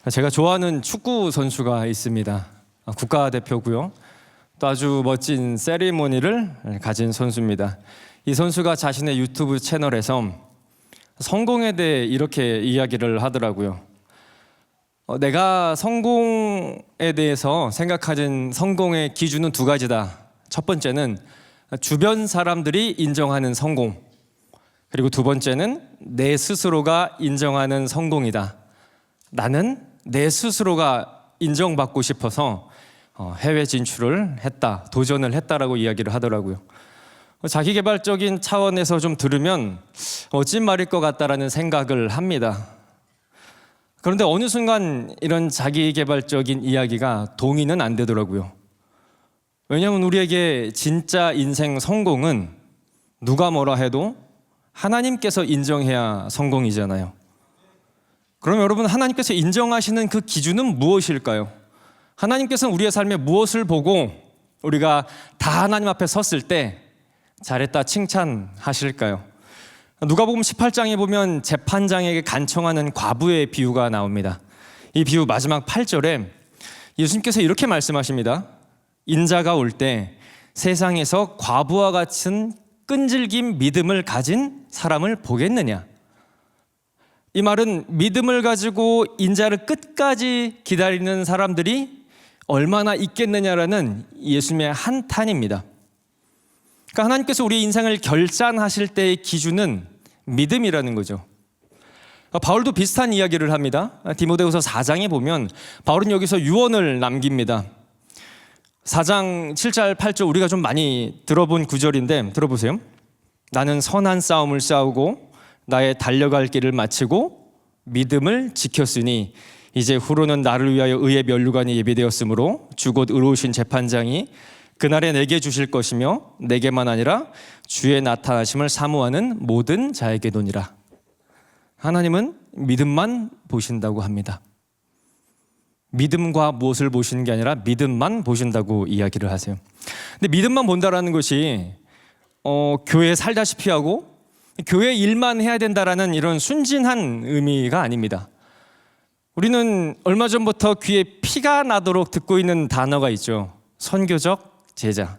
제가 좋아하는 축구 선수가 있습니다. 국가대표고요. 또 아주 멋진 세리머니를 가진 선수입니다. 이 선수가 자신의 유튜브 채널에서 성공에 대해 이렇게 이야기를 하더라고요. 내가 성공에 대해서 생각하는 성공의 기준은 두 가지다. 첫 번째는 주변 사람들이 인정하는 성공, 그리고 두 번째는 내 스스로가 인정하는 성공이다. 나는 내 스스로가 인정받고 싶어서 해외 진출을 했다, 도전을 했다라고 이야기를 하더라고요. 자기개발적인 차원에서 좀 들으면 멋진 말일 것 같다라는 생각을 합니다. 그런데 어느 순간 이런 자기개발적인 이야기가 동의는 안 되더라고요. 왜냐하면 우리에게 진짜 인생 성공은 누가 뭐라 해도 하나님께서 인정해야 성공이잖아요. 그럼 여러분, 하나님께서 인정하시는 그 기준은 무엇일까요? 하나님께서는 우리의 삶에 무엇을 보고 우리가 다 하나님 앞에 섰을 때 잘했다 칭찬하실까요? 누가복음 18장에 보면 재판장에게 간청하는 과부의 비유가 나옵니다. 이 비유 마지막 8절에 예수님께서 이렇게 말씀하십니다. 인자가 올 때 세상에서 과부와 같은 끈질긴 믿음을 가진 사람을 보겠느냐? 이 말은 믿음을 가지고 인자를 끝까지 기다리는 사람들이 얼마나 있겠느냐라는 예수님의 한탄입니다. 그러니까 하나님께서 우리의 인생을 결산하실 때의 기준은 믿음이라는 거죠. 바울도 비슷한 이야기를 합니다. 디모데후서 4장에 보면 바울은 여기서 유언을 남깁니다. 4장 7절 8절 우리가 좀 많이 들어본 구절인데 들어보세요. 나는 선한 싸움을 싸우고 나의 달려갈 길을 마치고 믿음을 지켰으니 이제 후로는 나를 위하여 의의 면류관이 예비되었으므로 주 곧 의로우신 재판장이 그날에 내게 주실 것이며 내게만 아니라 주의 나타나심을 사모하는 모든 자에게도니라. 하나님은 믿음만 보신다고 합니다. 믿음과 무엇을 보시는 게 아니라 믿음만 보신다고 이야기를 하세요. 근데 믿음만 본다라는 것이 교회에 살다시피 하고 교회 일만 해야 된다라는 이런 순진한 의미가 아닙니다. 우리는 얼마 전부터 귀에 피가 나도록 듣고 있는 단어가 있죠. 선교적 제자.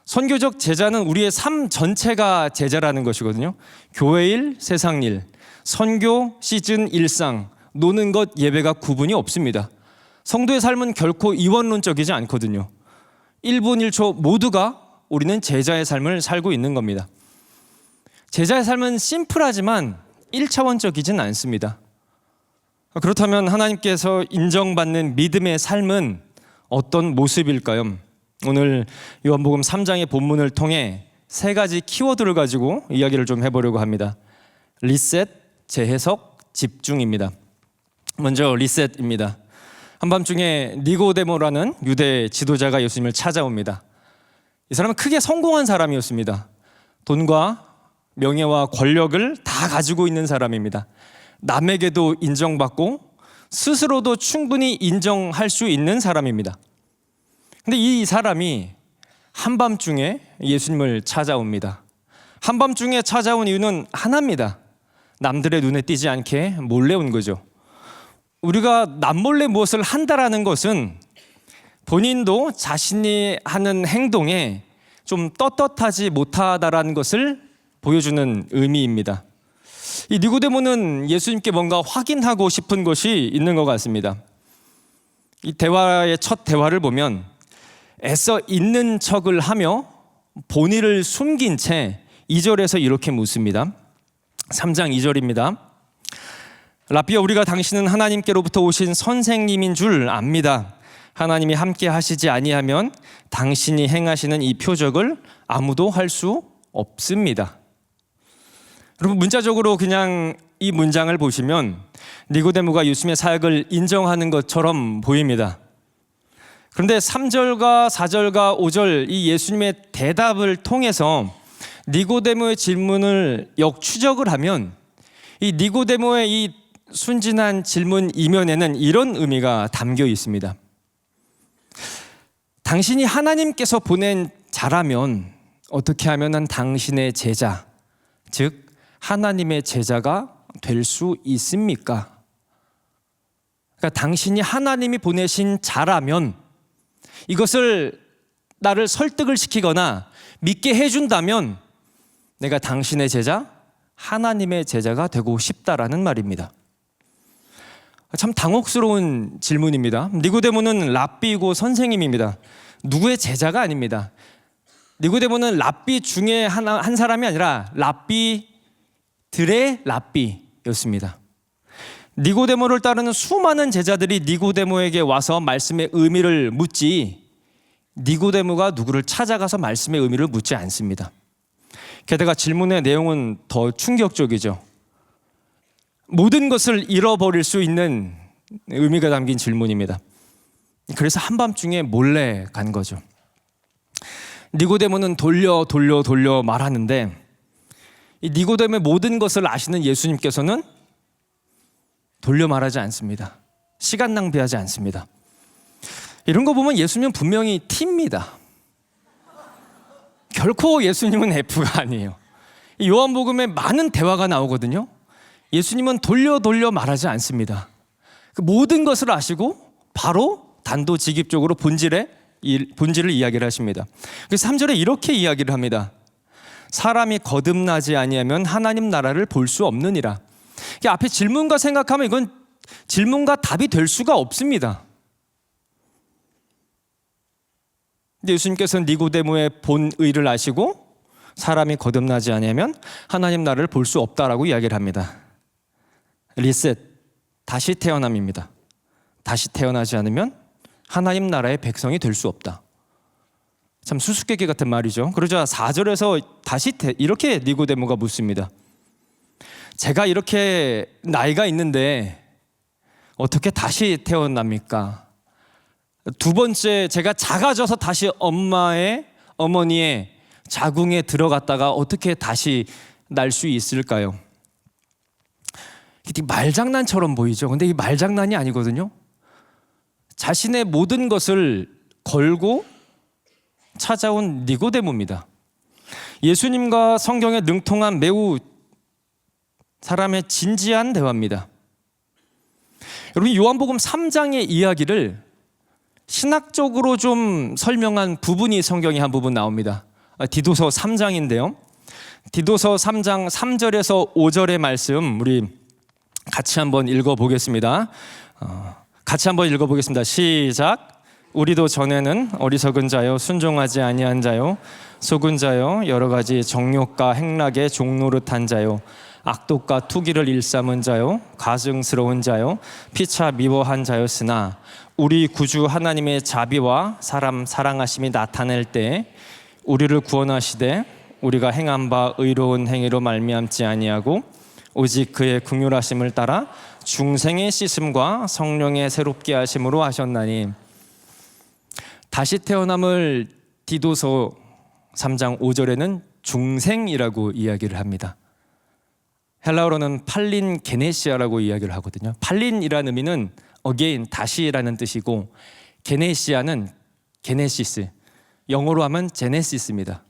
선교적 제자는 우리의 삶 전체가 제자라는 것이거든요. 교회 일, 세상 일, 선교, 시즌, 일상, 노는 것, 예배가 구분이 없습니다. 성도의 삶은 결코 이원론적이지 않거든요. 1분 1초 모두가 우리는 제자의 삶을 살고 있는 겁니다. 제자의 삶은 심플하지만 1차원적이진 않습니다. 그렇다면 하나님께서 인정받는 믿음의 삶은 어떤 모습일까요? 오늘 요한복음 3장의 본문을 통해 세 가지 키워드를 가지고 이야기를 좀 해보려고 합니다. 리셋, 재해석, 집중입니다. 먼저 리셋입니다. 한밤중에 니고데모라는 유대 지도자가 예수님을 찾아옵니다. 이 사람은 크게 성공한 사람이었습니다. 돈과 명예와 권력을 다 가지고 있는 사람입니다. 남에게도 인정받고 스스로도 충분히 인정할 수 있는 사람입니다. 근데 이 사람이 한밤중에 예수님을 찾아옵니다. 한밤중에 찾아온 이유는 하나입니다. 남들의 눈에 띄지 않게 몰래 온 거죠. 우리가 남몰래 무엇을 한다라는 것은 본인도 자신이 하는 행동에 좀 떳떳하지 못하다라는 것을 보여주는 의미입니다. 이 니고데모는 예수님께 뭔가 확인하고 싶은 것이 있는 것 같습니다. 이 대화의 첫 대화를 보면 애써 있는 척을 하며 본의를 숨긴 채 2절에서 이렇게 묻습니다. 3장 2절입니다. 라비야, 우리가 당신은 하나님께로부터 오신 선생님인 줄 압니다. 하나님이 함께 하시지 아니하면 당신이 행하시는 이 표적을 아무도 할 수 없습니다. 여러분, 문자적으로 그냥 이 문장을 보시면 니고데모가 예수님의 사역을 인정하는 것처럼 보입니다. 그런데 3절과 4절과 5절 이 예수님의 대답을 통해서 니고데모의 질문을 역추적을 하면 이 니고데모의 이 순진한 질문 이면에는 이런 의미가 담겨 있습니다. 당신이 하나님께서 보낸 자라면 어떻게 하면 당신의 제자, 즉 하나님의 제자가 될 수 있습니까? 그러니까 당신이 하나님이 보내신 자라면, 이것을 나를 설득을 시키거나 믿게 해준다면 내가 당신의 제자, 하나님의 제자가 되고 싶다라는 말입니다. 참 당혹스러운 질문입니다. 니고데모는 랍비이고 선생님입니다. 누구의 제자가 아닙니다. 니고데모는 랍비 중에 한 사람이 아니라 랍비들의 랍비였습니다. 니고데모를 따르는 수많은 제자들이 니고데모에게 와서 말씀의 의미를 묻지, 니고데모가 누구를 찾아가서 말씀의 의미를 묻지 않습니다. 게다가 질문의 내용은 더 충격적이죠. 모든 것을 잃어버릴 수 있는 의미가 담긴 질문입니다. 그래서 한밤중에 몰래 간 거죠. 니고데모는 돌려 말하는데, 이 니고데모의 모든 것을 아시는 예수님께서는 돌려 말하지 않습니다. 시간 낭비하지 않습니다. 이런 거 보면 예수님은 분명히 T입니다. 결코 예수님은 F가 아니에요. 요한복음에 많은 대화가 나오거든요. 예수님은 돌려 말하지 않습니다. 그 모든 것을 아시고 바로 단도직입적으로 본질을 이야기를 하십니다. 그래서 3절에 이렇게 이야기를 합니다. 사람이 거듭나지 아니하면 하나님 나라를 볼 수 없느니라. 앞에 질문과 생각하면 이건 질문과 답이 될 수가 없습니다. 근데 예수님께서는 니고데모의 본의를 아시고 사람이 거듭나지 아니하면 하나님 나라를 볼 수 없다라고 이야기를 합니다. 리셋, 다시 태어남입니다. 다시 태어나지 않으면 하나님 나라의 백성이 될 수 없다. 참 수수께끼 같은 말이죠. 그러자 4절에서 이렇게 니고데모가 묻습니다. 제가 이렇게 나이가 있는데 어떻게 다시 태어납니까? 두 번째, 제가 작아져서 다시 어머니의 자궁에 들어갔다가 어떻게 다시 날 수 있을까요? 말장난처럼 보이죠. 근데 이 말장난이 아니거든요. 자신의 모든 것을 걸고 찾아온 니고데모입니다. 예수님과 성경에 능통한 매우 사람의 진지한 대화입니다. 여러분, 요한복음 3장의 이야기를 신학적으로 좀 설명한 부분이 성경에 한 부분 나옵니다. 디도서 3장인데요. 디도서 3장 3절에서 5절의 말씀 우리 같이 한번 읽어보겠습니다. 시작. 우리도 전에는 어리석은 자요, 순종하지 아니한 자요, 속은 자요, 여러 가지 정욕과 행락의 종노릇한 자요, 악독과 투기를 일삼은 자요, 가증스러운 자요, 피차 미워한 자였으나 우리 구주 하나님의 자비와 사람 사랑하심이 나타낼 때 우리를 구원하시되 우리가 행한 바 의로운 행위로 말미암지 아니하고 오직 그의 긍휼하심을 따라 중생의 씻음과 성령의 새롭게 하심으로 하셨나니. 다시 태어남을 디도서 3장 5절에는 중생이라고 이야기를 합니다. 헬라어로는 팔린 게네시아라고 이야기를 하거든요. 팔린이라는 의미는 again, 다시라는 뜻이고, 게네시아는 게네시스, 영어로 하면 제네시스입니다.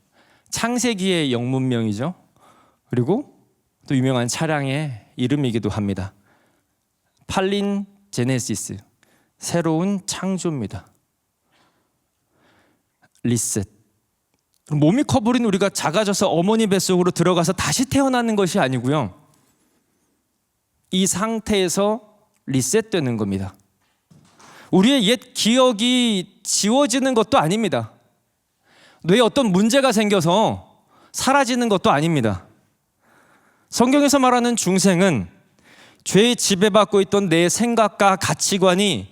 창세기의 영문명이죠. 그리고 또 유명한 차량의 이름이기도 합니다. 팔린 제네시스, 새로운 창조입니다. 리셋. 몸이 커버린 우리가 작아져서 어머니 뱃속으로 들어가서 다시 태어나는 것이 아니고요, 이 상태에서 리셋되는 겁니다. 우리의 옛 기억이 지워지는 것도 아닙니다. 뇌에 어떤 문제가 생겨서 사라지는 것도 아닙니다. 성경에서 말하는 중생은 죄에 지배받고 있던 내 생각과 가치관이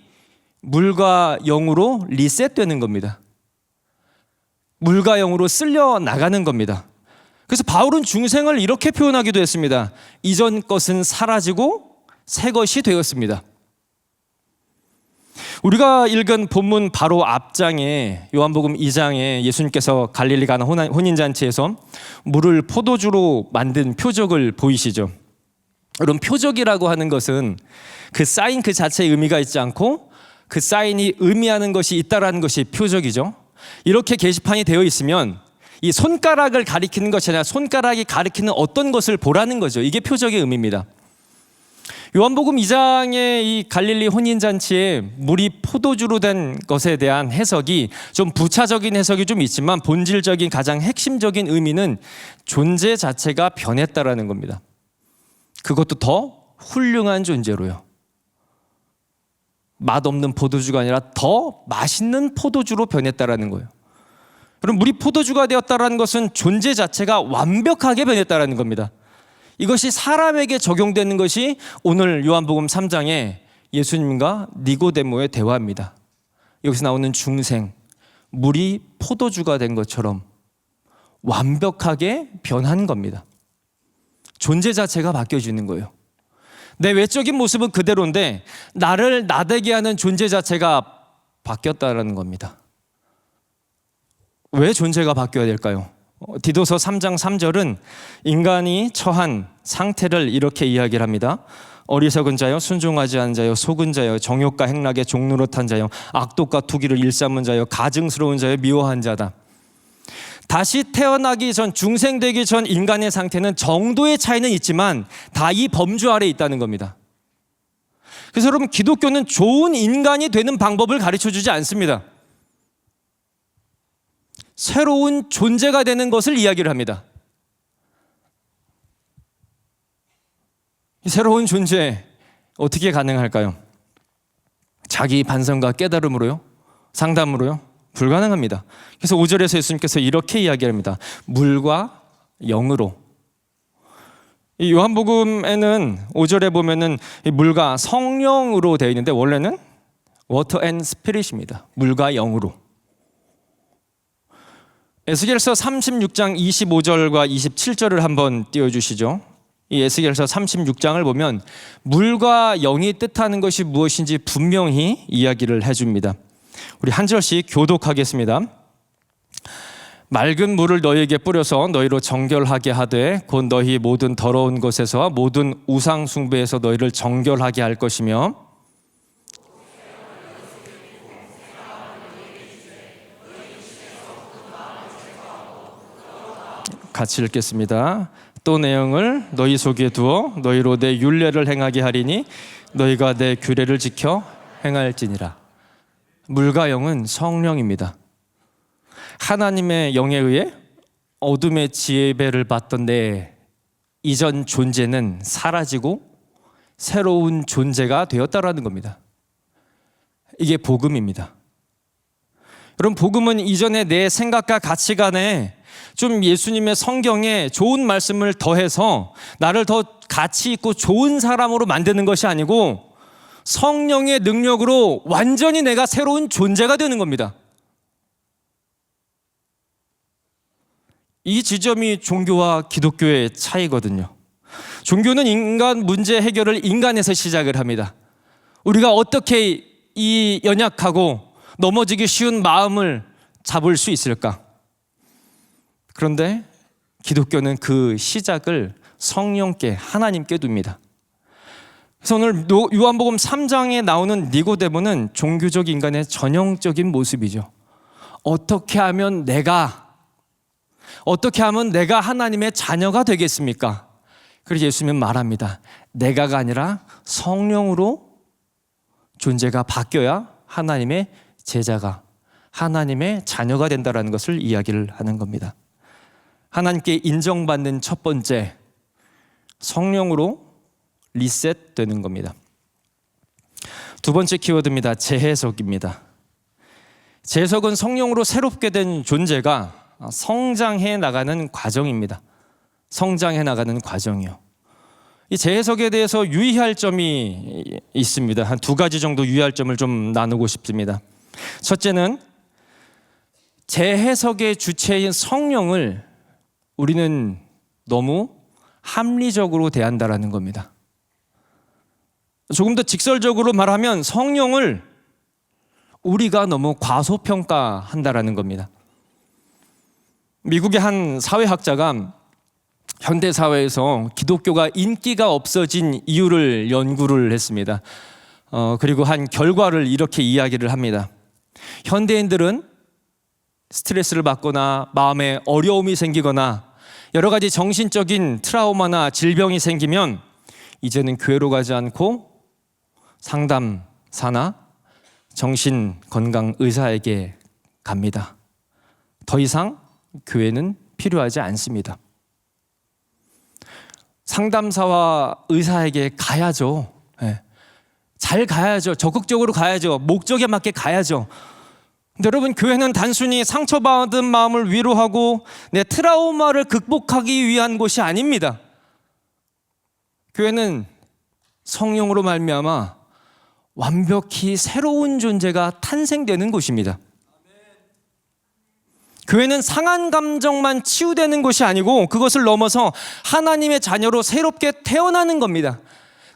물과 영으로 리셋되는 겁니다. 물과 영으로 쓸려 나가는 겁니다. 그래서 바울은 중생을 이렇게 표현하기도 했습니다. 이전 것은 사라지고 새 것이 되었습니다. 우리가 읽은 본문 바로 앞장에 요한복음 2장에 예수님께서 갈릴리 가나 혼인잔치에서 물을 포도주로 만든 표적을 보이시죠. 여러분, 표적이라고 하는 것은 그 사인 그 자체의 의미가 있지 않고 그 사인이 의미하는 것이 있다라는 것이 표적이죠. 이렇게 게시판이 되어 있으면 이 손가락을 가리키는 것이 아니라 손가락이 가리키는 어떤 것을 보라는 거죠. 이게 표적의 의미입니다. 요한복음 2장의 이 갈릴리 혼인잔치에 물이 포도주로 된 것에 대한 해석이 좀 부차적인 해석이 좀 있지만 본질적인 가장 핵심적인 의미는 존재 자체가 변했다라는 겁니다. 그것도 더 훌륭한 존재로요. 맛없는 포도주가 아니라 더 맛있는 포도주로 변했다라는 거예요. 그럼 물이 포도주가 되었다라는 것은 존재 자체가 완벽하게 변했다라는 겁니다. 이것이 사람에게 적용되는 것이 오늘 요한복음 3장에 예수님과 니고데모의 대화입니다. 여기서 나오는 중생, 물이 포도주가 된 것처럼 완벽하게 변한 겁니다. 존재 자체가 바뀌어지는 거예요. 내 외적인 모습은 그대로인데 나를 나대게 하는 존재 자체가 바뀌었다는 겁니다. 왜 존재가 바뀌어야 될까요? 디도서 3장 3절은 인간이 처한 상태를 이렇게 이야기를 합니다. 어리석은 자여, 순종하지 않은 자여, 속은 자여, 정욕과 행락에 종노릇한 자여, 악독과 투기를 일삼은 자여, 가증스러운 자여, 미워한 자다. 다시 태어나기 전, 중생되기 전 인간의 상태는 정도의 차이는 있지만 다 이 범주 아래에 있다는 겁니다. 그래서 여러분, 기독교는 좋은 인간이 되는 방법을 가르쳐주지 않습니다. 새로운 존재가 되는 것을 이야기를 합니다. 새로운 존재 어떻게 가능할까요? 자기 반성과 깨달음으로요? 상담으로요? 불가능합니다. 그래서 5절에서 예수님께서 이렇게 이야기합니다. 물과 영으로. 이 요한복음에는 5절에 보면은 이 물과 성령으로 되어 있는데 원래는 water and spirit입니다. 물과 영으로. 에스겔서 36장 25절과 27절을 한번 띄워주시죠. 이 에스겔서 36장을 보면 물과 영이 뜻하는 것이 무엇인지 분명히 이야기를 해줍니다. 우리 한 절씩 교독하겠습니다. 맑은 물을 너희에게 뿌려서 너희로 정결하게 하되 곧 너희 모든 더러운 것에서 모든 우상 숭배에서 너희를 정결하게 할 것이며 같이 읽겠습니다. 또 내용을 너희 속에 두어 너희로 내 율례를 행하게 하리니 너희가 내 규례를 지켜 행할지니라. 물과 영은 성령입니다. 하나님의 영에 의해 어둠의 지배를 받던 내 이전 존재는 사라지고 새로운 존재가 되었다라는 겁니다. 이게 복음입니다. 여러분, 복음은 이전에 내 생각과 가치관에 좀 예수님의 성경에 좋은 말씀을 더해서 나를 더 가치 있고 좋은 사람으로 만드는 것이 아니고 성령의 능력으로 완전히 내가 새로운 존재가 되는 겁니다. 이 지점이 종교와 기독교의 차이거든요. 종교는 인간 문제 해결을 인간에서 시작을 합니다. 우리가 어떻게 이 연약하고 넘어지기 쉬운 마음을 잡을 수 있을까? 그런데 기독교는 그 시작을 성령께, 하나님께 둡니다. 그래서 오늘 요한복음 3장에 나오는 니고데모는 종교적 인간의 전형적인 모습이죠. 어떻게 하면 내가 하나님의 자녀가 되겠습니까? 그래서 예수님은 말합니다. 내가가 아니라 성령으로 존재가 바뀌어야 하나님의 제자가, 하나님의 자녀가 된다는 것을 이야기를 하는 겁니다. 하나님께 인정받는 첫 번째, 성령으로 리셋되는 겁니다. 두 번째 키워드입니다. 재해석입니다. 재해석은 성령으로 새롭게 된 존재가 성장해 나가는 과정입니다. 성장해 나가는 과정이요. 이 재해석에 대해서 유의할 점이 있습니다. 한 두 가지 정도 유의할 점을 좀 나누고 싶습니다. 첫째는 재해석의 주체인 성령을 우리는 너무 합리적으로 대한다라는 겁니다. 조금 더 직설적으로 말하면 성령을 우리가 너무 과소평가한다라는 겁니다. 미국의 한 사회학자가 현대 사회에서 기독교가 인기가 없어진 이유를 연구를 했습니다. 그리고 한 결과를 이렇게 이야기를 합니다. 현대인들은 스트레스를 받거나 마음에 어려움이 생기거나 여러 가지 정신적인 트라우마나 질병이 생기면 이제는 교회로 가지 않고 상담사나 정신건강의사에게 갑니다. 더 이상 교회는 필요하지 않습니다. 상담사와 의사에게 가야죠. 잘 가야죠. 적극적으로 가야죠. 목적에 맞게 가야죠. 근데 여러분, 교회는 단순히 상처받은 마음을 위로하고 내 트라우마를 극복하기 위한 곳이 아닙니다. 교회는 성령으로 말미암아 완벽히 새로운 존재가 탄생되는 곳입니다. 교회는 상한 감정만 치유되는 곳이 아니고 그것을 넘어서 하나님의 자녀로 새롭게 태어나는 겁니다.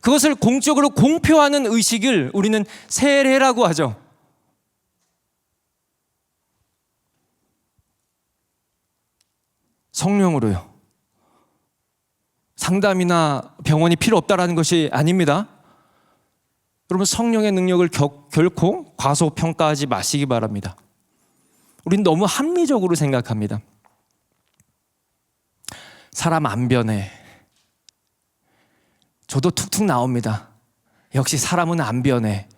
그것을 공적으로 공표하는 의식을 우리는 세례라고 하죠. 성령으로요. 상담이나 병원이 필요 없다라는 것이 아닙니다. 여러분, 성령의 능력을 결코 과소평가하지 마시기 바랍니다. 우린 너무 합리적으로 생각합니다. 사람 안 변해. 저도 툭툭 나옵니다. 역시 사람은 안 변해.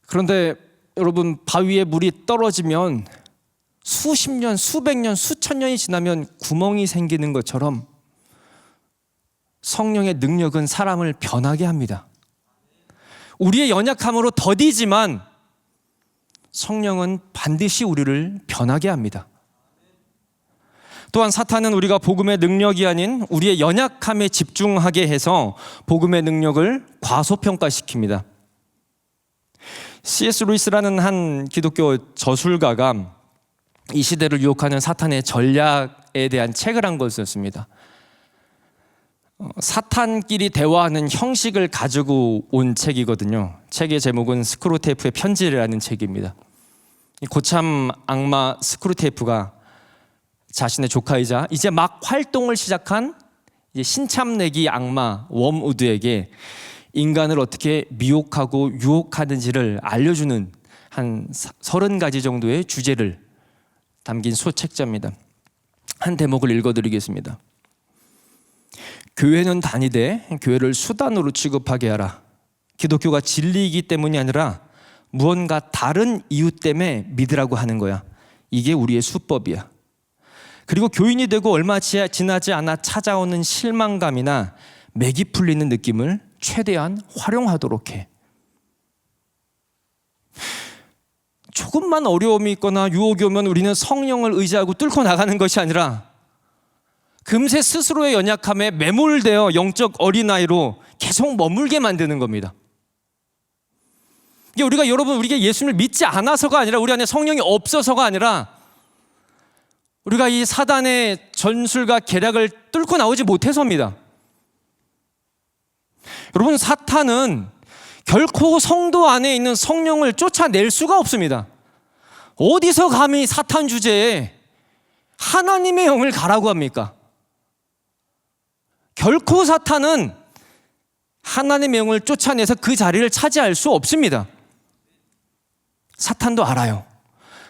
그런데 여러분, 바위에 물이 떨어지면 수십 년, 수백 년, 수천 년이 지나면 구멍이 생기는 것처럼 성령의 능력은 사람을 변하게 합니다. 우리의 연약함으로 더디지만 성령은 반드시 우리를 변하게 합니다. 또한 사탄은 우리가 복음의 능력이 아닌 우리의 연약함에 집중하게 해서 복음의 능력을 과소평가시킵니다. C.S. 루이스라는 한 기독교 저술가가 이 시대를 유혹하는 사탄의 전략에 대한 책을 한 것이었습니다. 사탄끼리 대화하는 형식을 가지고 온 책이거든요. 책의 제목은 스크루테이프의 편지라는 책입니다. 고참 악마 스크루테이프가 자신의 조카이자 이제 막 활동을 시작한 신참내기 악마 웜우드에게 인간을 어떻게 미혹하고 유혹하는지를 알려주는 한 30가지 정도의 주제를 담긴 소책자입니다. 한 대목을 읽어드리겠습니다. 교회는 다니되 교회를 수단으로 취급하게 하라. 기독교가 진리이기 때문이 아니라 무언가 다른 이유 때문에 믿으라고 하는 거야. 이게 우리의 수법이야. 그리고 교인이 되고 얼마 지나지 않아 찾아오는 실망감이나 맥이 풀리는 느낌을 최대한 활용하도록 해. 조금만 어려움이 있거나 유혹이 오면 우리는 성령을 의지하고 뚫고 나가는 것이 아니라 금세 스스로의 연약함에 매몰되어 영적 어린아이로 계속 머물게 만드는 겁니다. 이게 우리가 예수님을 믿지 않아서가 아니라 우리 안에 성령이 없어서가 아니라 우리가 이 사단의 전술과 계략을 뚫고 나오지 못해서입니다. 여러분, 사탄은 결코 성도 안에 있는 성령을 쫓아낼 수가 없습니다. 어디서 감히 사탄 주제에 하나님의 영을 가라고 합니까? 결코 사탄은 하나님의 영을 쫓아내서 그 자리를 차지할 수 없습니다. 사탄도 알아요.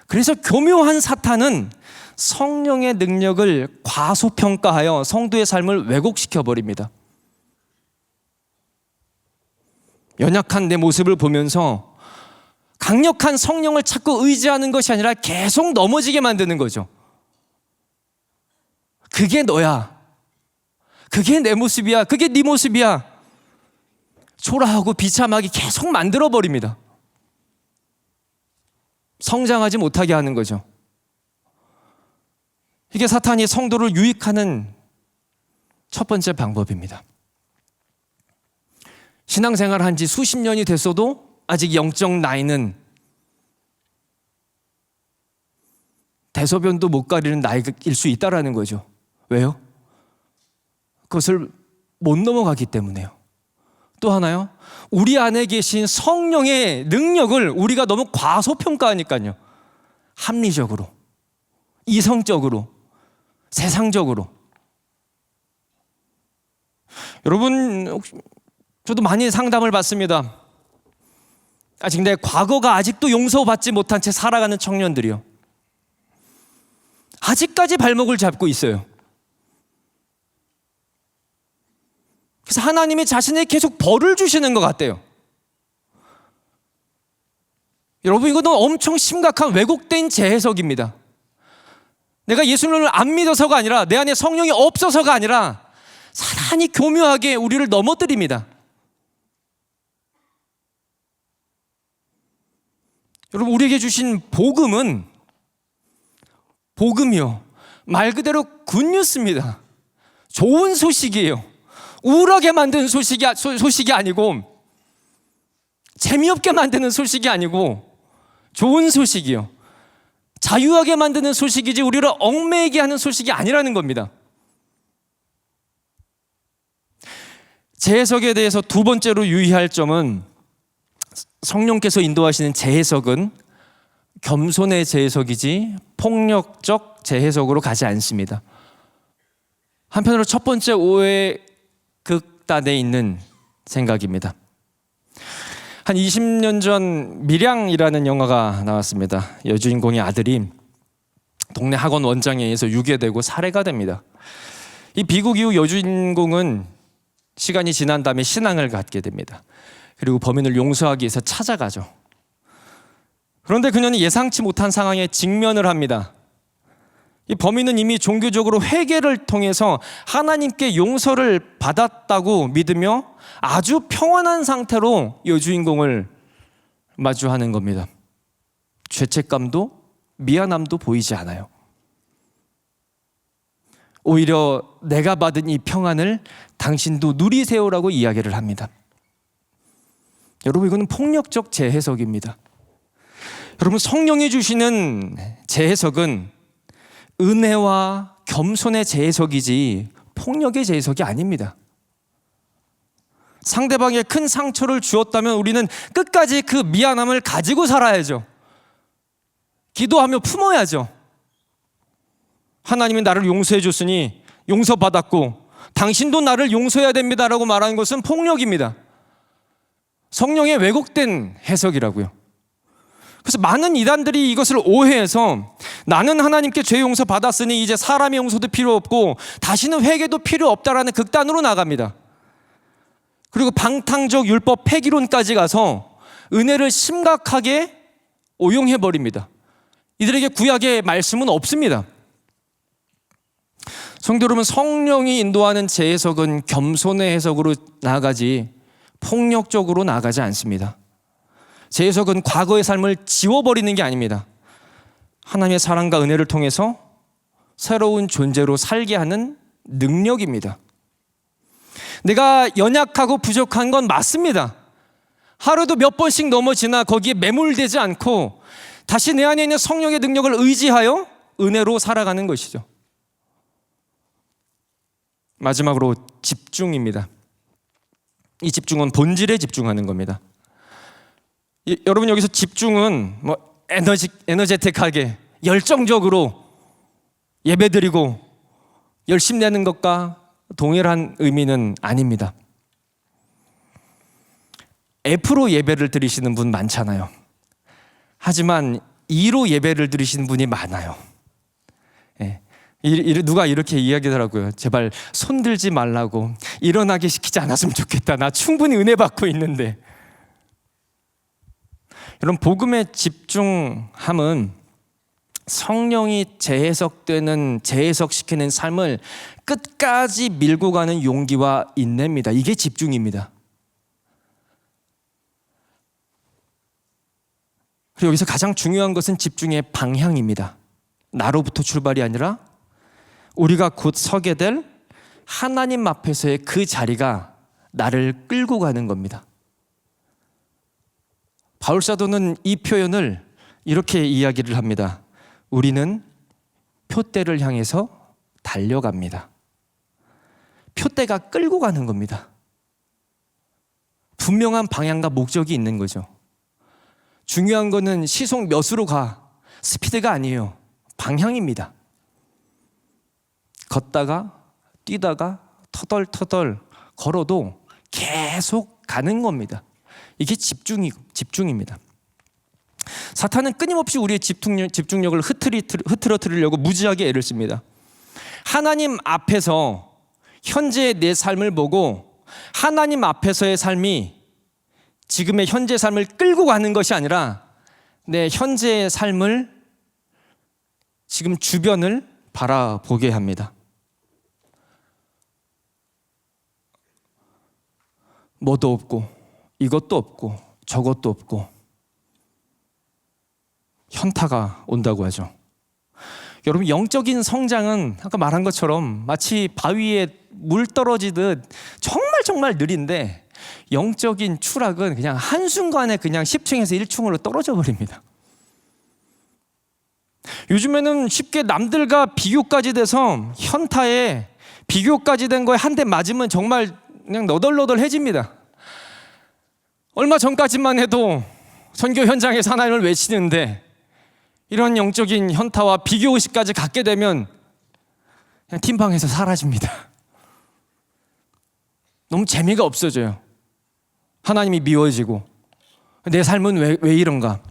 그래서 교묘한 사탄은 성령의 능력을 과소평가하여 성도의 삶을 왜곡시켜 버립니다. 연약한 내 모습을 보면서 강력한 성령을 찾고 의지하는 것이 아니라 계속 넘어지게 만드는 거죠. 그게 너야. 그게 내 모습이야. 그게 네 모습이야. 초라하고 비참하게 계속 만들어버립니다. 성장하지 못하게 하는 거죠. 이게 사탄이 성도를 유익하는 첫 번째 방법입니다. 신앙생활 한 지 수십 년이 됐어도 아직 영적 나이는 대소변도 못 가리는 나이일 수 있다는 거죠. 왜요? 그것을 못 넘어가기 때문에요. 또 하나요? 우리 안에 계신 성령의 능력을 우리가 너무 과소평가하니까요. 합리적으로, 이성적으로, 세상적으로. 여러분, 저도 많이 상담을 받습니다. 아직 내 과거가 아직도 용서받지 못한 채 살아가는 청년들이요. 아직까지 발목을 잡고 있어요. 그래서 하나님이 자신에게 계속 벌을 주시는 것 같대요. 여러분, 이거는 엄청 심각한 왜곡된 재해석입니다. 내가 예수님을 안 믿어서가 아니라, 내 안에 성령이 없어서가 아니라 사단이 교묘하게 우리를 넘어뜨립니다. 여러분, 우리에게 주신 복음이요, 말 그대로 굿뉴스입니다. 좋은 소식이에요. 우울하게 만드는 소식이 아니고, 재미없게 만드는 소식이 아니고 좋은 소식이요, 자유하게 만드는 소식이지 우리를 얽매이게 하는 소식이 아니라는 겁니다. 재해석에 대해서 두 번째로 유의할 점은, 성령께서 인도하시는 재해석은 겸손의 재해석이지 폭력적 재해석으로 가지 않습니다. 한편으로 첫 번째 오해의 극단에 있는 생각입니다. 한 20년 전 밀양이라는 영화가 나왔습니다. 여주인공의 아들이 동네 학원 원장에 의해서 유괴되고 살해가 됩니다. 이 비극 이후 여주인공은 시간이 지난 다음에 신앙을 갖게 됩니다. 그리고 범인을 용서하기 위해서 찾아가죠. 그런데 그녀는 예상치 못한 상황에 직면을 합니다. 이 범인은 이미 종교적으로 회개를 통해서 하나님께 용서를 받았다고 믿으며 아주 평온한 상태로 여주인공을 마주하는 겁니다. 죄책감도 미안함도 보이지 않아요. 오히려 내가 받은 이 평안을 당신도 누리세요라고 이야기를 합니다. 여러분, 이거는 폭력적 재해석입니다. 여러분, 성령이 주시는 재해석은 은혜와 겸손의 재해석이지 폭력의 재해석이 아닙니다. 상대방에 큰 상처를 주었다면 우리는 끝까지 그 미안함을 가지고 살아야죠. 기도하며 품어야죠. 하나님이 나를 용서해 줬으니 용서받았고 당신도 나를 용서해야 됩니다라고 말하는 것은 폭력입니다. 성령의 왜곡된 해석이라고요. 그래서 많은 이단들이 이것을 오해해서, 나는 하나님께 죄 용서 받았으니 이제 사람의 용서도 필요 없고 다시는 회개도 필요 없다라는 극단으로 나갑니다. 그리고 방탕적 율법 폐기론까지 가서 은혜를 심각하게 오용해버립니다. 이들에게 구약의 말씀은 없습니다. 성도 여러분, 성령이 인도하는 재해석은 겸손의 해석으로 나아가지 폭력적으로 나아가지 않습니다. 재해석은 과거의 삶을 지워버리는 게 아닙니다. 하나님의 사랑과 은혜를 통해서 새로운 존재로 살게 하는 능력입니다. 내가 연약하고 부족한 건 맞습니다. 하루도 몇 번씩 넘어지나 거기에 매몰되지 않고 다시 내 안에 있는 성령의 능력을 의지하여 은혜로 살아가는 것이죠. 마지막으로 집중입니다. 이 집중은 본질에 집중하는 겁니다. 여러분, 여기서 집중은 에너제틱하게 열정적으로 예배드리고 열심 내는 것과 동일한 의미는 아닙니다. F로 예배를 드리시는 분 많잖아요. 하지만 E로 예배를 드리시는 분이 많아요. 누가 이렇게 이야기하더라고요. 제발 손 들지 말라고, 일어나게 시키지 않았으면 좋겠다. 나 충분히 은혜 받고 있는데. 여러분, 복음에 집중함은 성령이 재해석시키는 삶을 끝까지 밀고 가는 용기와 인내입니다. 이게 집중입니다. 그리고 여기서 가장 중요한 것은 집중의 방향입니다. 나로부터 출발이 아니라 우리가 곧 서게 될 하나님 앞에서의 그 자리가 나를 끌고 가는 겁니다. 바울사도는 이 표현을 이렇게 이야기를 합니다. 우리는 표대를 향해서 달려갑니다. 표대가 끌고 가는 겁니다. 분명한 방향과 목적이 있는 거죠. 중요한 거는 시속 몇으로 가, 스피드가 아니에요. 방향입니다. 걷다가 뛰다가 터덜터덜 걸어도 계속 가는 겁니다. 이게 집중입니다. 사탄은 끊임없이 우리의 집중력을 흐트러뜨리려고 무지하게 애를 씁니다. 하나님 앞에서 현재의 내 삶을 보고 하나님 앞에서의 삶이 지금의 현재 삶을 끌고 가는 것이 아니라 내 현재의 삶을, 지금 주변을 바라보게 합니다. 뭐도 없고 이것도 없고 저것도 없고 현타가 온다고 하죠. 여러분, 영적인 성장은 아까 말한 것처럼 마치 바위에 물 떨어지듯 정말 느린데, 영적인 추락은 그냥 한순간에 그냥 10층에서 1층으로 떨어져 버립니다. 요즘에는 쉽게 남들과 비교까지 돼서 현타에 비교까지 된 거에 한 대 맞으면 정말 그냥 너덜너덜해집니다. 얼마 전까지만 해도 선교 현장에서 하나님을 외치는데 이런 영적인 현타와 비교의식까지 갖게 되면 그냥 팀방에서 사라집니다. 너무 재미가 없어져요. 하나님이 미워지고 내 삶은 왜 이런가?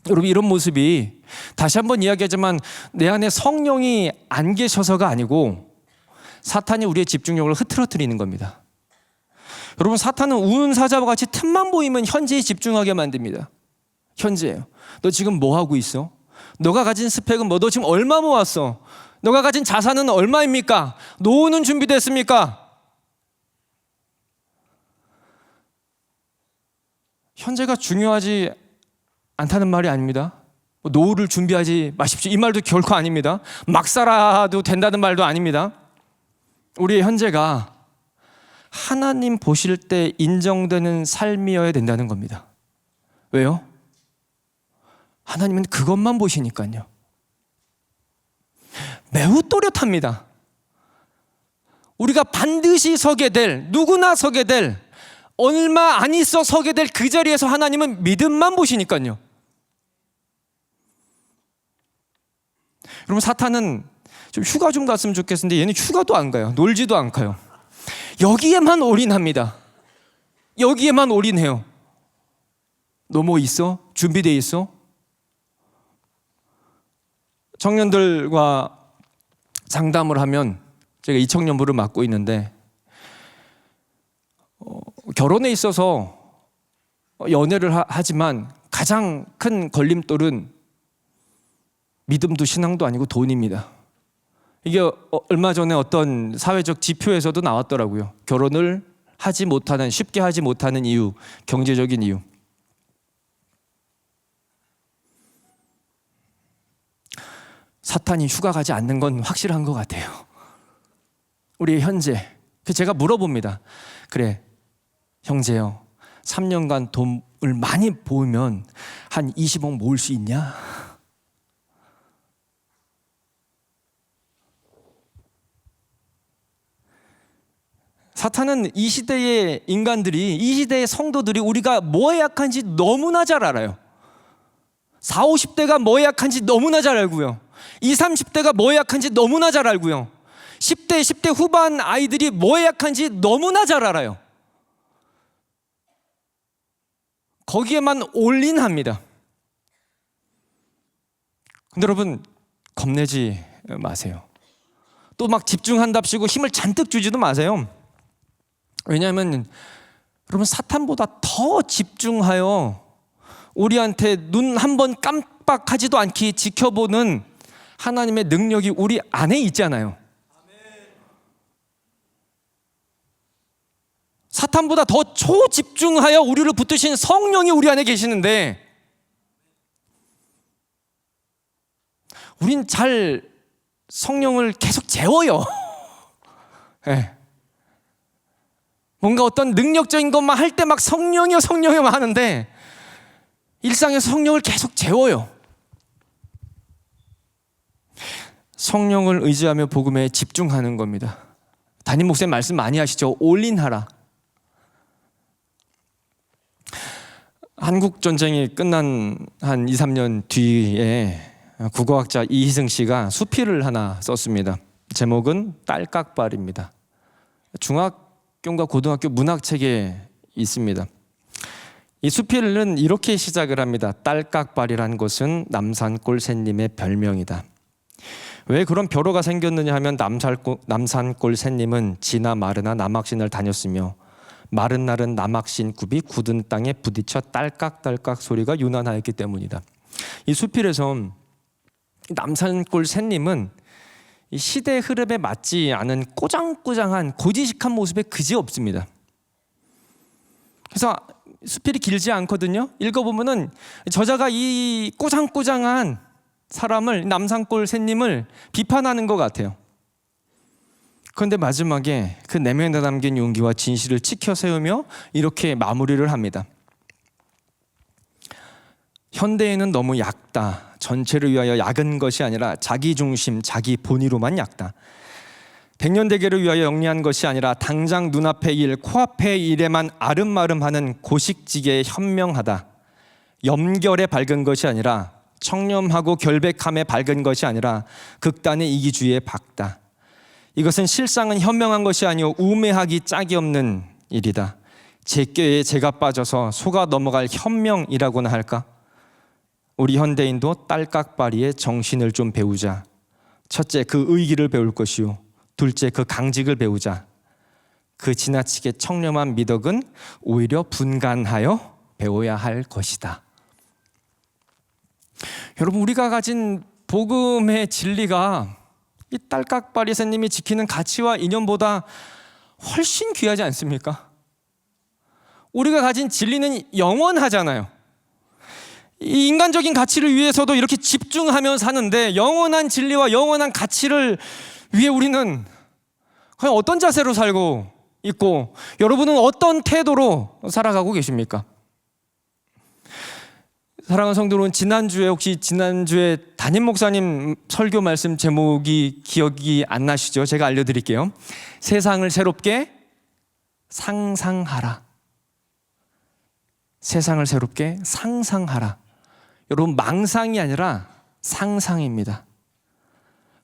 여러분, 이런 모습이 다시 한번 이야기하지만 내 안에 성령이 안 계셔서가 아니고 사탄이 우리의 집중력을 흐트러뜨리는 겁니다. 여러분, 사탄은 우은사자와 같이 틈만 보이면 현재에 집중하게 만듭니다. 현재예요. 너 지금 뭐 하고 있어? 너가 가진 스펙은 뭐? 너 지금 얼마 모았어? 너가 가진 자산은 얼마입니까? 노후는 준비됐습니까? 현재가 중요하지 않다는 말이 아닙니다. 노후를 준비하지 마십시오, 이 말도 결코 아닙니다. 막 살아도 된다는 말도 아닙니다. 우리의 현재가 하나님 보실 때 인정되는 삶이어야 된다는 겁니다. 왜요? 하나님은 그것만 보시니까요. 매우 또렷합니다. 우리가 반드시 서게 될, 누구나 서게 될, 얼마 안 있어 서게 될 그 자리에서 하나님은 믿음만 보시니까요. 여러분, 사탄은 좀 휴가 좀 갔으면 좋겠는데 얘는 휴가도 안 가요. 놀지도 안 가요. 여기에만 올인합니다. 여기에만 올인해요. 너 뭐 있어? 준비돼 있어? 청년들과 상담을 하면, 제가 이 청년부를 맡고 있는데 결혼에 있어서 연애를 하지만 가장 큰 걸림돌은 믿음도 신앙도 아니고 돈입니다. 이게 얼마 전에 어떤 사회적 지표에서도 나왔더라고요. 결혼을 하지 못하는, 쉽게 하지 못하는 이유, 경제적인 이유. 사탄이 휴가 가지 않는 건 확실한 것 같아요. 우리의 현재. 제가 물어봅니다. 그래, 형제요, 3년간 돈을 많이 모으면 한 20억 모을 수 있냐? 사탄은 이 시대의 인간들이, 이 시대의 성도들이 우리가 뭐에 약한지 너무나 잘 알아요. 40, 50대가 뭐에 약한지 너무나 잘 알고요. 20, 30대가 뭐에 약한지 너무나 잘 알고요. 10대 후반 아이들이 뭐에 약한지 너무나 잘 알아요. 거기에만 올인합니다. 근데 여러분, 겁내지 마세요. 또 막 집중한답시고 힘을 잔뜩 주지도 마세요. 왜냐하면 여러분, 사탄보다 더 집중하여 우리한테 눈 한 번 깜빡하지도 않게 지켜보는 하나님의 능력이 우리 안에 있잖아요. 사탄보다 더 초집중하여 우리를 붙드신 성령이 우리 안에 계시는데 우린 잘 성령을 계속 재워요. 네. 뭔가 어떤 능력적인 것만 할 때 막 성령이요 성령이요 하는데 일상에서 성령을 계속 재워요. 성령을 의지하며 복음에 집중하는 겁니다. 담임 목사님 말씀 많이 하시죠. 올인하라. 한국 전쟁이 끝난 한 2, 3년 뒤에 국어학자 이희승 씨가 수필을 하나 썼습니다. 제목은 딸깍발입니다. 중학교인가 고등학교 문학책에 있습니다. 이 수필은 이렇게 시작을 합니다. 딸깍발이란 것은 남산골 새님의 별명이다. 왜 그런 벼로가 생겼느냐 하면 남산골 새님은 지나 마르나 남학신을 다녔으며 마른 날은 남학신 굽이 굳은 땅에 부딪혀 딸깍딸깍 소리가 유난하였기 때문이다. 이 수필에서 남산골 새님은 이 시대 흐름에 맞지 않은 꼬장꼬장한 고지식한 모습에 그지없습니다. 그래서 수필이 길지 않거든요. 읽어보면은 저자가 이 꼬장꼬장한 사람을, 남산골 새님을 비판하는 것 같아요. 그런데 마지막에 그 내면에 담긴 용기와 진실을 지켜 세우며 이렇게 마무리를 합니다. 현대에는 너무 얕다. 전체를 위하여 약은 것이 아니라 자기 중심, 자기 본의로만 얕다. 백년대계를 위하여 영리한 것이 아니라 당장 눈앞의 일, 코앞의 일에만 아름아름하는 고식지게 현명하다. 염결에 밝은 것이 아니라 청렴하고 결백함에 밝은 것이 아니라 극단의 이기주의에 밝다. 이것은 실상은 현명한 것이 아니오 우매하기 짝이 없는 일이다. 제꾀에 제가 빠져서 속아 넘어갈 현명이라고나 할까? 우리 현대인도 딸깍바리의 정신을 좀 배우자. 첫째, 그 의기를 배울 것이요. 둘째, 그 강직을 배우자. 그 지나치게 청렴한 미덕은 오히려 분간하여 배워야 할 것이다. 여러분, 우리가 가진 복음의 진리가 이 딸깍바리 새님이 지키는 가치와 이념보다 훨씬 귀하지 않습니까? 우리가 가진 진리는 영원하잖아요. 이 인간적인 가치를 위해서도 이렇게 집중하며 사는데 영원한 진리와 영원한 가치를 위해 우리는 과연 어떤 자세로 살고 있고 여러분은 어떤 태도로 살아가고 계십니까? 사랑하는 성도 여러분, 지난주에 담임 목사님 설교 말씀 제목이 기억이 안 나시죠? 제가 알려드릴게요. 세상을 새롭게 상상하라. 세상을 새롭게 상상하라. 여러분, 망상이 아니라 상상입니다.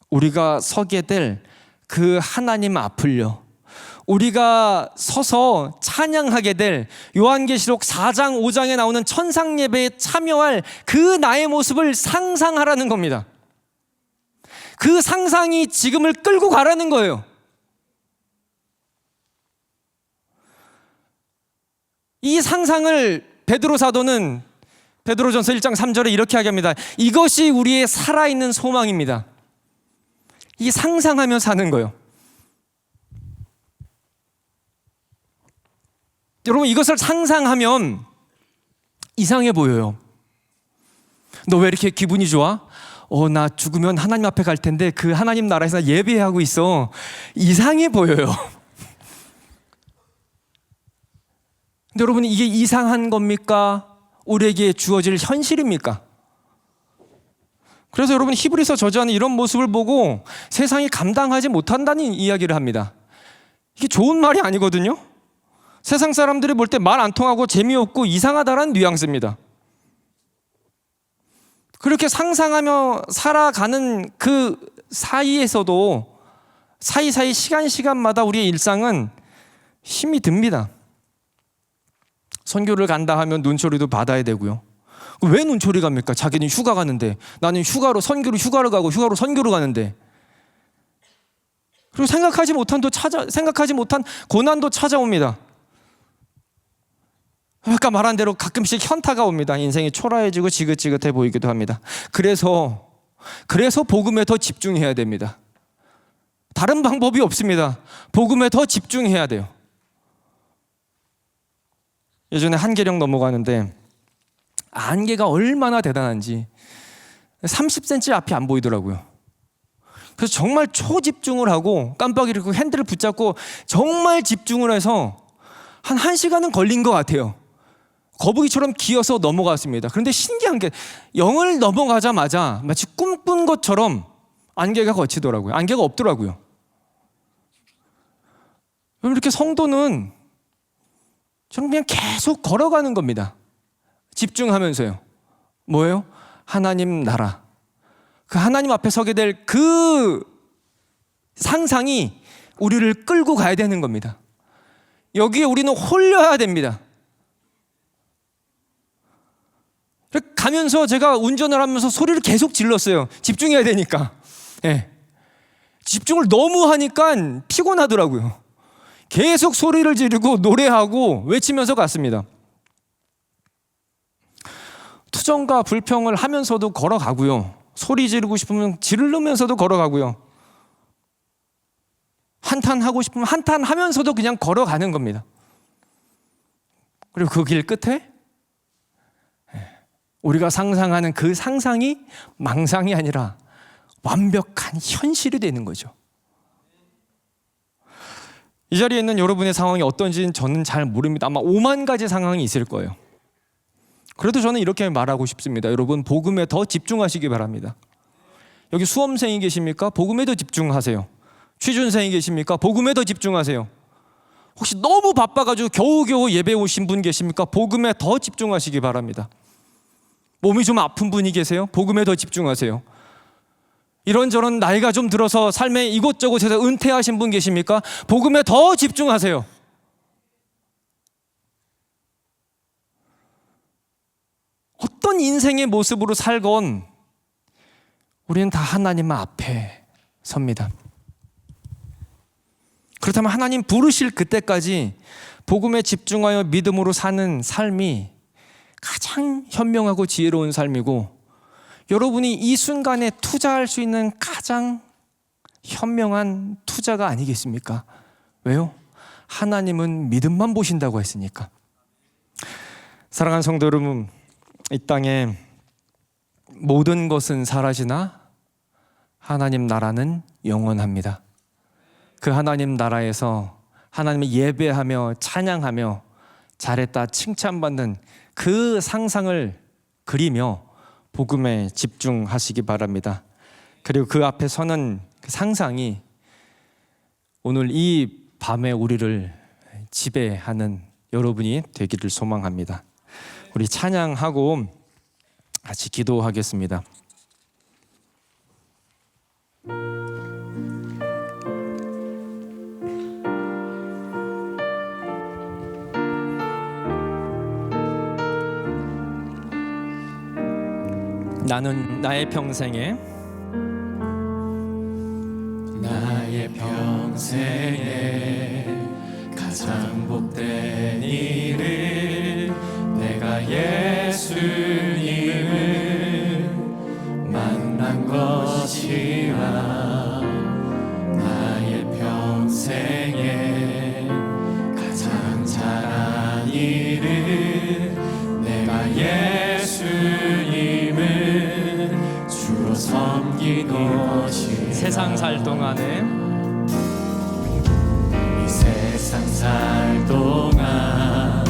우리가 서게 될 그 하나님 앞을요, 우리가 서서 찬양하게 될 요한계시록 4장 5장에 나오는 천상 예배에 참여할 그 나의 모습을 상상하라는 겁니다. 그 상상이 지금을 끌고 가라는 거예요. 이 상상을 베드로 사도는 베드로전서 1장 3절에 이렇게 하게 이것이 우리의 살아있는 소망입니다. 이 상상하며 사는 거예요. 여러분, 이것을 상상하면 이상해 보여요. 너 왜 이렇게 기분이 좋아? 나 죽으면 하나님 앞에 갈 텐데 그 하나님 나라에서 예배하고 있어. 이상해 보여요. 근데 여러분, 이게 이상한 겁니까? 우리에게 주어질 현실입니까? 그래서 여러분, 히브리서 저자는 이런 모습을 보고 세상이 감당하지 못한다는 이야기를 합니다. 이게 좋은 말이 아니거든요. 세상 사람들이 볼 때 말 안 통하고 재미없고 이상하다라는 뉘앙스입니다. 그렇게 상상하며 살아가는 그 사이에서도 사이사이 시간마다 우리의 일상은 힘이 듭니다. 선교를 간다 하면 눈초리도 받아야 되고요. 왜 눈초리 갑니까? 자기는 휴가 가는데. 나는 선교를 휴가를 가고 휴가로 선교를 가는데. 그리고 생각하지 못한 고난도 찾아옵니다. 아까 말한 대로 가끔씩 현타가 옵니다. 인생이 초라해지고 지긋지긋해 보이기도 합니다. 그래서 복음에 더 집중해야 됩니다. 다른 방법이 없습니다. 복음에 더 집중해야 돼요. 예전에 한계령 넘어가는데 안개가 얼마나 대단한지 30cm 앞이 안 보이더라고요. 그래서 정말 초집중을 하고 깜빡이를 끄고 핸들을 붙잡고 정말 집중을 해서 한 1시간은 걸린 것 같아요. 거북이처럼 기어서 넘어갔습니다. 그런데 신기한 게 영을 넘어가자마자 마치 꿈꾼 것처럼 안개가 걷히더라고요. 안개가 없더라고요. 이렇게 성도는 저는 그냥 계속 걸어가는 겁니다. 집중하면서요. 뭐예요? 하나님 나라. 그 하나님 앞에 서게 될 그 상상이 우리를 끌고 가야 되는 겁니다. 여기에 우리는 홀려야 됩니다. 가면서 제가 운전을 하면서 소리를 계속 질렀어요. 집중해야 되니까. 네. 집중을 너무 하니까 피곤하더라고요. 계속 소리를 지르고 노래하고 외치면서 갔습니다. 투정과 불평을 하면서도 걸어가고요. 소리 지르고 싶으면 지르면서도 걸어가고요. 한탄하고 싶으면 한탄하면서도 그냥 걸어가는 겁니다. 그리고 그 길 끝에 우리가 상상하는 그 상상이 망상이 아니라 완벽한 현실이 되는 거죠. 이 자리에 있는 여러분의 상황이 어떤지는 저는 잘 모릅니다. 아마 5만 가지 상황이 있을 거예요. 그래도 저는 이렇게 말하고 싶습니다. 여러분, 복음에 더 집중하시기 바랍니다. 여기 수험생이 계십니까? 복음에 더 집중하세요. 취준생이 계십니까? 복음에 더 집중하세요. 혹시 너무 바빠가지고 겨우겨우 예배 오신 분 계십니까? 복음에 더 집중하시기 바랍니다. 몸이 좀 아픈 분이 계세요? 복음에 더 집중하세요. 이런저런 나이가 좀 들어서 삶에 이곳저곳에서 은퇴하신 분 계십니까? 복음에 더 집중하세요. 어떤 인생의 모습으로 살건 우리는 다 하나님 앞에 섭니다. 그렇다면 하나님 부르실 그때까지 복음에 집중하여 믿음으로 사는 삶이 가장 현명하고 지혜로운 삶이고, 여러분이 이 순간에 투자할 수 있는 가장 현명한 투자가 아니겠습니까? 왜요? 하나님은 믿음만 보신다고 했으니까. 사랑하는 성도 여러분, 이 땅에 모든 것은 사라지나 하나님 나라는 영원합니다. 그 하나님 나라에서 하나님을 예배하며 찬양하며 잘했다 칭찬받는 그 상상을 그리며 복음에 집중하시기 바랍니다. 그리고 그 앞에 서는 그 상상이 오늘 이 밤에 우리를 지배하는 여러분이 되기를 소망합니다. 우리 찬양하고 같이 기도하겠습니다. 나는 나의 평생에 가장 복된 일을 내가 예수님을 만난 것이라. 나의 평생에 가장 잘한 일을 내가 예수님을 주로 섬기는 것이. 세상 살 동안에 이 세상 살 동안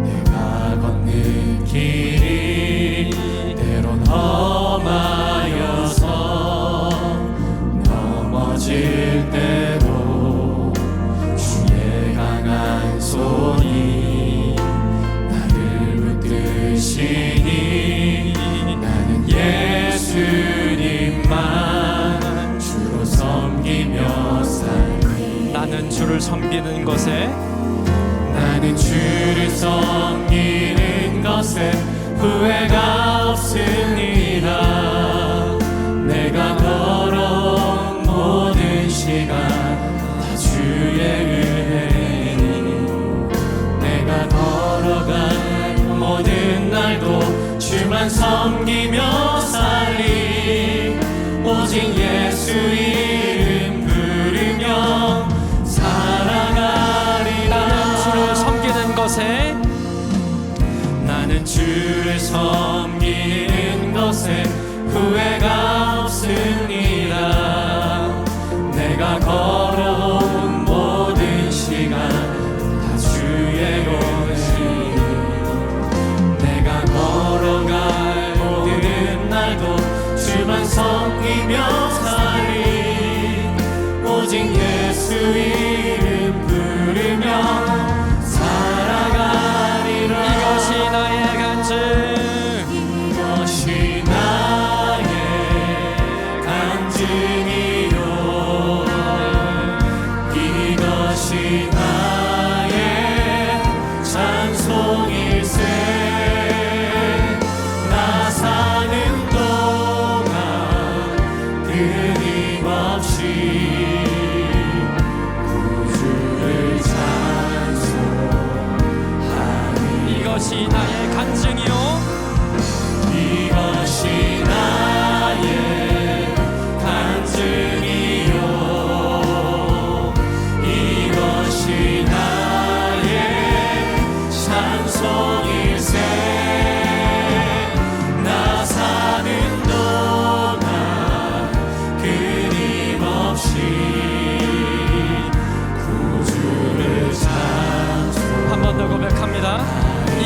내가 걷는 길이 때론 험하여서 넘어질 때도 주의 강한 손이 나를 붙드시니 나는 예수님만 주로 섬기며 살리. 나는 주를 섬기는 것에 후회가 없습니다. 내가 걸어온 모든 시간 다 주의 은혜니 내가 걸어간 모든 날도 주만 섬기며 살리. 오직 예수 이름 부르며 살아가리라. 주를 섬기는 것에 나는 주를 섬기는 것에 후회가 없습니다. 내가 걸어온 모든 시간 다 주의 것이 내가 걸어갈 모든 날도 주만 섬기며 살리. 오직 예수 이름 부르며 이것이 나의 간증. 이것이 나의 간증이요. 이것이 나의 찬송일세. 나 사는 동안 그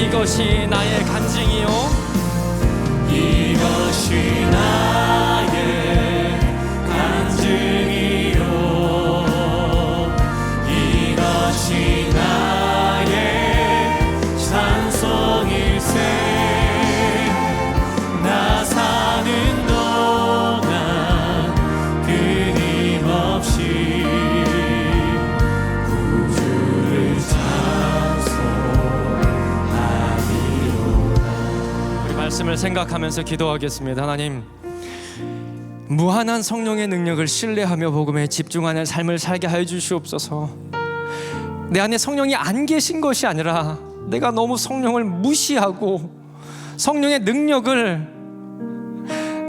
이것이 나의 간증이요 이것이 나의 간증이요 이것이 나의 찬송일세 나 사는 동안 끊임없이 구주를 찬송하리로다. 우리 말씀을 생각하면서 기도하겠습니다. 하나님, 무한한 성령의 능력을 신뢰하며 복음에 집중하는 삶을 살게 하여 주시옵소서. 내 안에 성령이 안 계신 것이 아니라 내가 너무 성령을 무시하고 성령의 능력을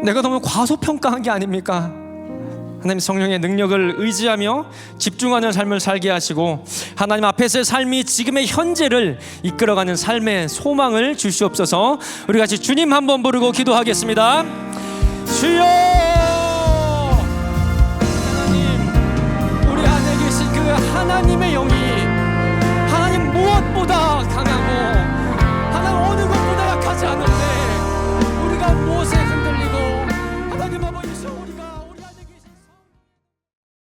내가 너무 과소평가한 게 아닙니까? 하나님, 성령의 능력을 의지하며 집중하는 삶을 살게 하시고 하나님 앞에서의 삶이 지금의 현재를 이끌어가는 삶의 소망을 주시옵소서. 우리 같이 주님 한번 부르고 기도하겠습니다. 주여! 하나님, 우리 안에 계신 그 하나님의 영이